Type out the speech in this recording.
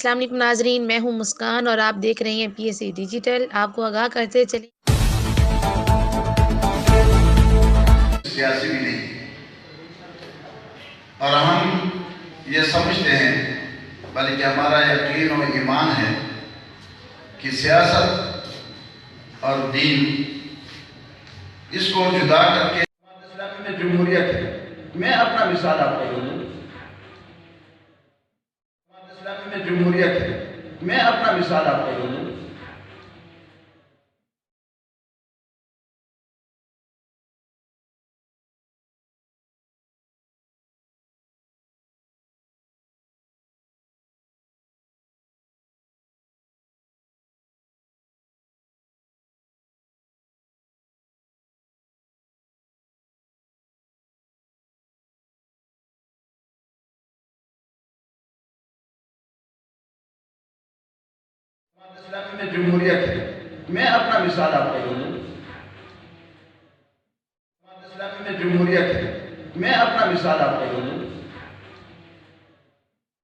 अस्सलाम वालेकुम नाज़रीन, मैं हूँ मुस्कान और आप देख रही हैं पीएसए डिजिटल। आपको आगाह करते चले सियासी भी नहीं और हम ये समझते हैं, बल्कि हमारा यकीन और ईमान है कि सियासत और दीन इसको जुदा करके इस्लामी में जमहूरियत है। मैं अपना मिसाल आपको दूँ, इस्लामी में जमहूरियत है। मैं अपना मिसाल आपको दूँ, इस्लामी में जमहूरियत है। मैं अपना मिसाल आपको दूँ, इस्लामी में जमहूरियत है। मैं अपना मिसाल आपको दूँ,